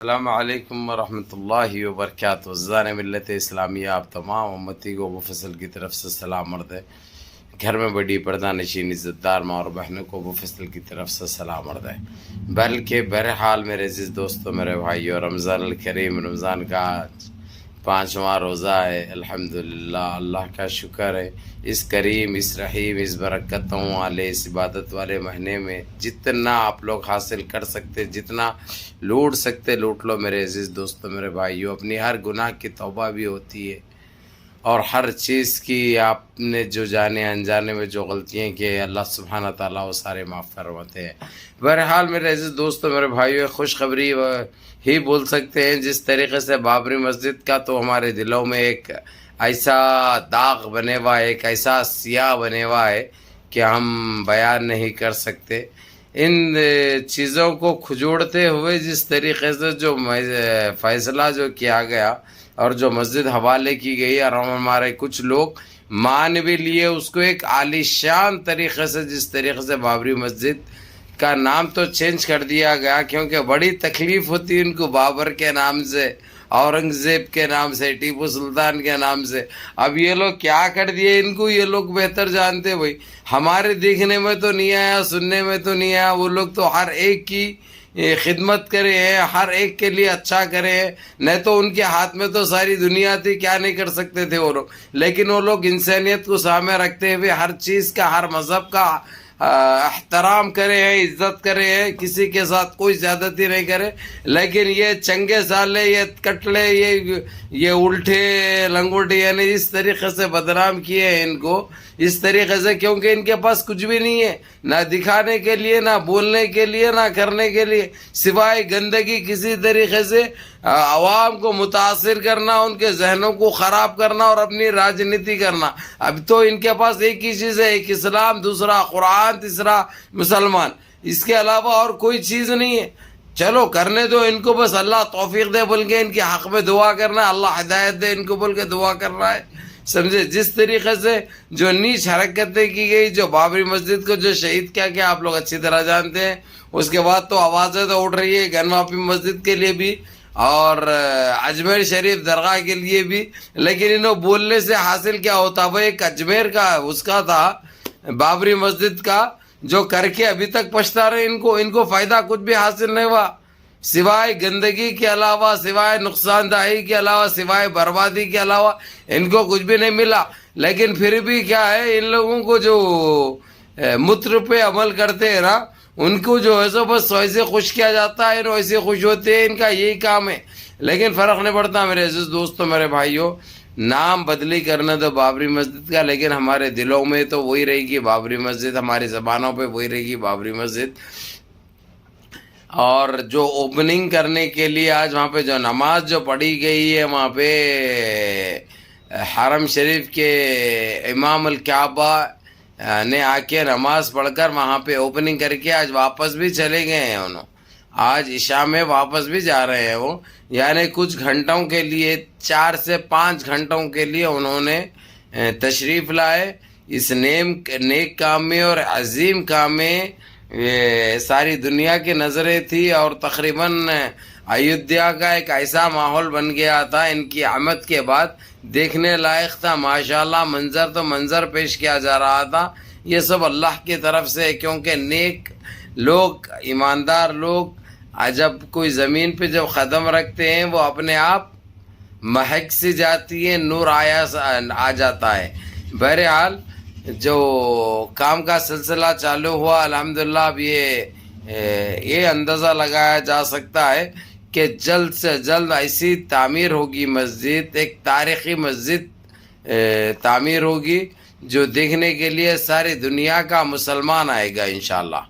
السلام علیکم ورحمۃ اللہ وبرکاتہ۔ عزیزان ملت اسلامیہ، آپ تمام امتی کو مفصل کی طرف سے سلام عرض ہے۔ گھر میں بڑی پردہ نشین عزت دار ماں اور بہنوں کو مفصل کی طرف سے سلام عرض ہے۔ بلکہ بہرحال میرے عزیز دوستوں، میرے بھائیو، رمضان الکریم، رمضان کا 5واں روزہ ہے۔ الحمدللہ، اللہ کا شکر ہے، اس کریم، اس رحیم، اس برکتوں والے، اس عبادت والے مہینے میں جتنا آپ لوگ حاصل کر سکتے، جتنا لوٹ سکتے لوٹ لو میرے عزیز دوستوں، میرے بھائیو۔ اپنی ہر گناہ کی توبہ بھی ہوتی ہے، اور ہر چیز کی آپ نے جو جانے انجانے میں جو غلطیاں کی ہیں، اللہ سبحانہ تعالیٰ وہ سارے معاف فرماتے ہیں۔ بہرحال میرے عزیز دوستوں، میرے بھائیو، ایک خوشخبری ہی بول سکتے ہیں۔ جس طریقے سے بابری مسجد کا تو ہمارے دلوں میں ایک ایسا داغ بنے ہوا ہے، ایک ایسا سیاہ بنے ہوا ہے کہ ہم بیان نہیں کر سکتے۔ ان چیزوں کو کھجوڑتے ہوئے جس طریقے سے جو فیصلہ جو کیا گیا اور جو مسجد حوالے کی گئی، اور ہمارے کچھ لوگ مان بھی لیے اس کو، ایک عالی شان طریقے سے جس طریقے سے بابری مسجد کا نام تو چینج کر دیا گیا، کیونکہ بڑی تکلیف ہوتی ان کو بابر کے نام سے، اورنگزیب کے نام سے، ٹیپو سلطان کے نام سے۔ اب یہ لوگ کیا کر دیے ان کو، یہ لوگ بہتر جانتے بھائی۔ ہمارے دیکھنے میں تو نہیں آیا، سننے میں تو نہیں آیا۔ وہ لوگ تو ہر ایک کی خدمت کرے ہیں، ہر ایک کے لیے اچھا کرے ہیں، نہیں تو ان کے ہاتھ میں تو ساری دنیا تھی، کیا نہیں کر سکتے تھے وہ لوگ۔ لیکن وہ لوگ انسانیت کو سامنے رکھتے ہوئے ہر چیز کا، ہر مذہب کا احترام کرے ہیں، عزت کرے ہیں، کسی کے ساتھ کوئی زیادتی نہیں کرے۔ لیکن یہ چنگے سالے، یہ کٹلے، یہ الٹے لنگوٹے، یعنی اس طریقے سے بدنام کیے ہیں ان کو، اس طریقے سے، کیونکہ ان کے پاس کچھ بھی نہیں ہے، نہ دکھانے کے لیے، نہ بولنے کے لیے، نہ کرنے کے لیے، سوائے گندگی، کسی طریقے سے عوام کو متاثر کرنا، ان کے ذہنوں کو خراب کرنا اور اپنی راجنیتی کرنا۔ اب تو ان کے پاس ایک ہی چیز ہے، ایک اسلام، دوسرا قرآن، تیسرا مسلمان، اس کے علاوہ اور کوئی چیز نہیں ہے۔ چلو کرنے دو ان کو، بس اللہ توفیق دے بول کے ان کے حق میں دعا کرنا ہے، اللہ ہدایت دے ان کو بول کے دعا کرنا ہے، سمجھے۔ جس طریقے سے جو نیچ حرکتیں کی گئی، جو بابری مسجد کو جو شہید کیا گیا، آپ لوگ اچھی طرح جانتے ہیں۔ اس کے بعد تو آوازیں تو اٹھ رہی ہے گنواپی مسجد کے لیے بھی اور اجمیر شریف درگاہ کے لیے بھی، لیکن انہوں بولنے سے حاصل کیا ہوتا؟ وہ ایک اجمیر کا اس کا تھا، بابری مسجد کا، جو کر کے ابھی تک پچھتا رہے۔ ان کو فائدہ کچھ بھی حاصل نہیں ہوا، سوائے گندگی کے علاوہ، سوائے نقصان دہی کے علاوہ، سوائے بربادی کے علاوہ ان کو کچھ بھی نہیں ملا۔ لیکن پھر بھی کیا ہے، ان لوگوں کو جو متر پہ عمل کرتے ہیں نا، ان کو جو ہے سو بس ویسے خوش کیا جاتا ہے، ویسے خوش ہوتے ہیں، ان کا یہی کام ہے۔ لیکن فرق نہیں پڑتا میرے عزیز دوستوں، میرے بھائیوں۔ نام بدلی کرنا تو بابری مسجد کا، لیکن ہمارے دلوں میں تو وہی رہے گی بابری مسجد، ہماری زبانوں پہ وہی رہے گی بابری مسجد۔ اور جو اوپننگ کرنے کے لیے آج وہاں پہ جو نماز جو پڑھی گئی ہے، وہاں پہ حرم شریف کے امام الکعبہ نے آ کے نماز پڑھ کر وہاں پہ اوپننگ کر کے آج واپس بھی چلے گئے ہیں انہوں، آج عشاء میں واپس بھی جا رہے ہیں وہ، یعنی کچھ گھنٹوں کے لیے، 4 سے 5 گھنٹوں کے لیے انہوں نے تشریف لائے اس نیک کام میں اور عظیم کام میں۔ ساری دنیا کی نظریں تھی، اور تقریباً ایودھیا کا ایک ایسا ماحول بن گیا تھا ان کی آمد کے بعد، دیکھنے لائق تھا ماشاءاللہ۔ منظر تو منظر پیش کیا جا رہا تھا۔ یہ سب اللہ کی طرف سے، کیونکہ نیک لوگ، ایماندار لوگ جب کوئی زمین پہ جب قدم رکھتے ہیں، وہ اپنے آپ مہک سی جاتی ہے، نور آ جاتا ہے۔ بہرحال جو کام کا سلسلہ چالو ہوا، الحمدللہ اب یہ اندازہ لگایا جا سکتا ہے کہ جلد سے جلد ایسی تعمیر ہوگی مسجد، ایک تاریخی مسجد تعمیر ہوگی، جو دیکھنے کے لیے ساری دنیا کا مسلمان آئے گا انشاءاللہ۔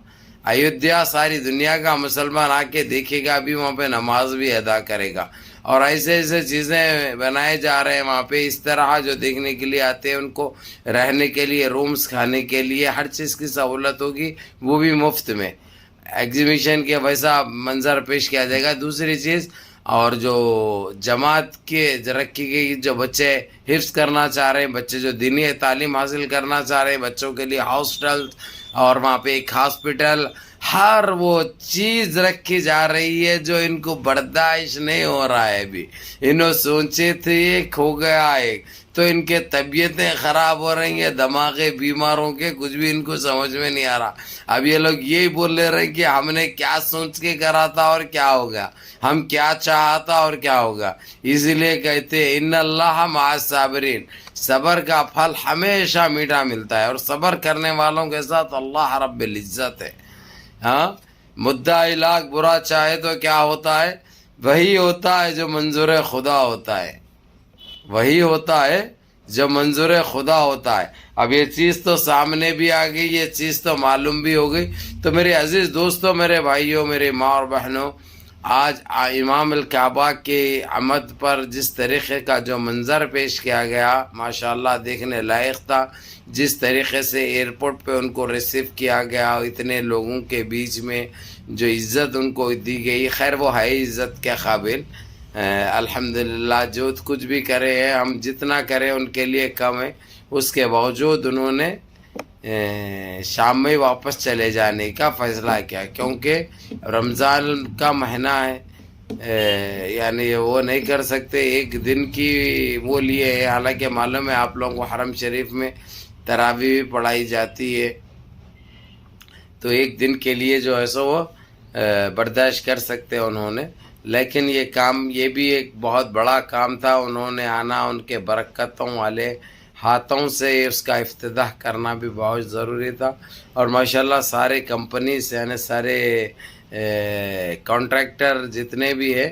ایودھیا ساری دنیا کا مسلمان آ کے دیکھے گا، بھی وہاں پہ نماز بھی ادا کرے گا، اور ایسے چیزیں بنائے جا رہے ہیں وہاں پہ۔ اس طرح جو دیکھنے کے لیے آتے ہیں ان کو رہنے کے لیے رومز، کھانے کے لیے ہر چیز کی سہولت ہوگی، وہ بھی مفت میں۔ ایگزیبیشن کے ویسا منظر پیش کیا جائے گا۔ دوسری چیز، اور جو جماعت کے رکھی گئی، جو بچے حفظ کرنا چاہ رہے ہیں، بچے جو دینی تعلیم حاصل کرنا چاہ رہے ہیں، بچوں کے لیے ہاسٹل، اور وہاں پہ ایک ہاسپٹل ہر وہ چیز رکھی جا رہی ہے جو ان کو برداشت نہیں ہو رہا ہے ابھی. انہوں سوچے تھے ایک ہو گیا ایک، تو ان کے طبیعتیں خراب ہو رہی ہیں، دماغی بیماروں کے کچھ بھی ان کو سمجھ میں نہیں آ رہا. اب یہ لوگ یہی بول لے رہے ہیں کہ ہم نے کیا سوچ کے کرا تھا اور کیا ہو گیا، ہم کیا چاہا تھا اور کیا ہوگا. اسی لیے کہتے ہیں ان اللہ مع الصابرین، صبر کا پھل ہمیشہ میٹھا ملتا ہے، اور صبر کرنے والوں کے ساتھ اللہ رب العزت ہے. ہاں، مدعا لاکھ برا چاہے تو کیا ہوتا ہے؟ وہی ہوتا ہے جو منظور خدا ہوتا ہے، وہی ہوتا ہے جو منظور خدا ہوتا ہے. اب یہ چیز تو سامنے بھی آ گئی، یہ چیز تو معلوم بھی ہو گئی. تو میرے عزیز دوستوں، میرے بھائیوں، میرے ماں اور بہنوں، آج امام الکعبہ کے آمد پر جس طریقے کا جو منظر پیش کیا گیا، ماشاءاللہ دیکھنے لائق تھا. جس طریقے سے ایئرپورٹ پہ ان کو ریسیو کیا گیا، اتنے لوگوں کے بیچ میں جو عزت ان کو دی گئی، خیر وہ ہے عزت کے قابل. الحمدللہ جو کچھ بھی کرے ہیں، ہم جتنا کریں ان کے لیے کم ہے. اس کے باوجود انہوں نے شام میں واپس چلے جانے کا فیصلہ کیا، کیونکہ رمضان کا مہینہ ہے. یعنی وہ نہیں کر سکتے، ایک دن کی وہ لیے ہے. حالانکہ معلوم ہے آپ لوگوں کو حرم شریف میں تراویح بھی پڑھائی جاتی ہے، تو ایک دن کے لیے جو ہے سو وہ برداشت کر سکتے انہوں نے. لیکن یہ کام، یہ بھی ایک بہت بڑا کام تھا. انہوں نے آنا، ان کے برکتوں والے ہاتھوں سے اس کا افتتاح کرنا بھی بہت ضروری تھا. اور ماشاءاللہ سارے کمپنیز، یعنی سارے کانٹریکٹر جتنے بھی ہیں،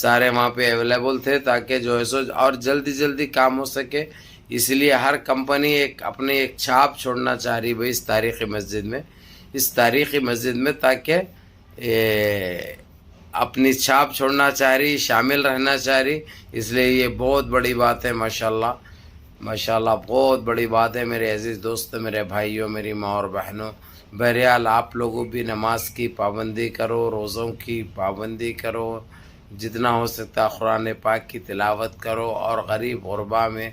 سارے وہاں پہ اویلیبل تھے تاکہ جو ہے سو اور جلدی جلدی کام ہو سکے. اس لیے ہر کمپنی اپنی ایک چھاپ چھوڑنا چاہ رہی بھائی اس تاریخی مسجد میں، اس تاریخی مسجد میں، تاکہ اپنی چھاپ چھوڑنا چاہ رہی، شامل رہنا چاہ رہی. اس لیے یہ بہت بڑی بات ہے. ماشاءاللہ ماشاءاللہ بہت بڑی بات ہے میرے عزیز دوستو، میرے بھائیوں، میری ماں اور بہنوں. بہرحال آپ لوگوں بھی نماز کی پابندی کرو، روزوں کی پابندی کرو، جتنا ہو سکتا قرآن پاک کی تلاوت کرو، اور غریب غربا میں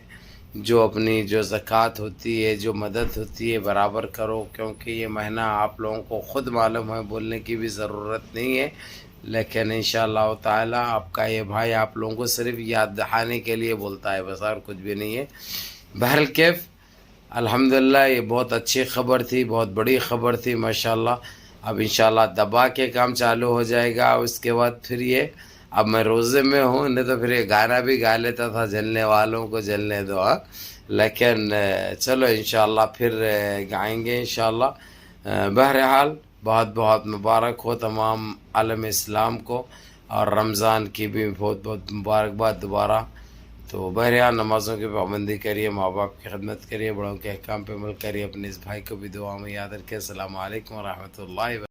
جو اپنی جو زکوٰۃ ہوتی ہے، جو مدد ہوتی ہے، برابر کرو. کیونکہ یہ مہینہ آپ لوگوں کو خود معلوم ہے، بولنے کی بھی ضرورت نہیں ہے. لیکن انشاءاللہ تعالی آپ کا یہ بھائی آپ لوگوں کو صرف یاد دہانے کے لیے بولتا ہے، بس اور کچھ بھی نہیں ہے. بہرکیف الحمدللہ یہ بہت اچھی خبر تھی، بہت بڑی خبر تھی ماشاءاللہ. اب انشاءاللہ دبا کے کام چالو ہو جائے گا. اس کے بعد پھر یہ، اب میں روزے میں ہوں، نہیں تو پھر یہ گانا بھی گا لیتا تھا، جلنے والوں کو جلنے دو. لیکن چلو انشاءاللہ پھر گائیں گے انشاءاللہ. بہرحال بہت بہت مبارک ہو تمام عالم اسلام کو، اور رمضان کی بھی بہت بہت مبارکباد دوبارہ. تو بہرحال نمازوں کی پابندی کریے، ماں باپ کی خدمت کریے، بڑوں کے احکام پہ عمل کریے، اپنے اس بھائی کو بھی دعا میں یاد رکھیں. السلام علیکم ورحمۃ اللہ وبرکاتہ.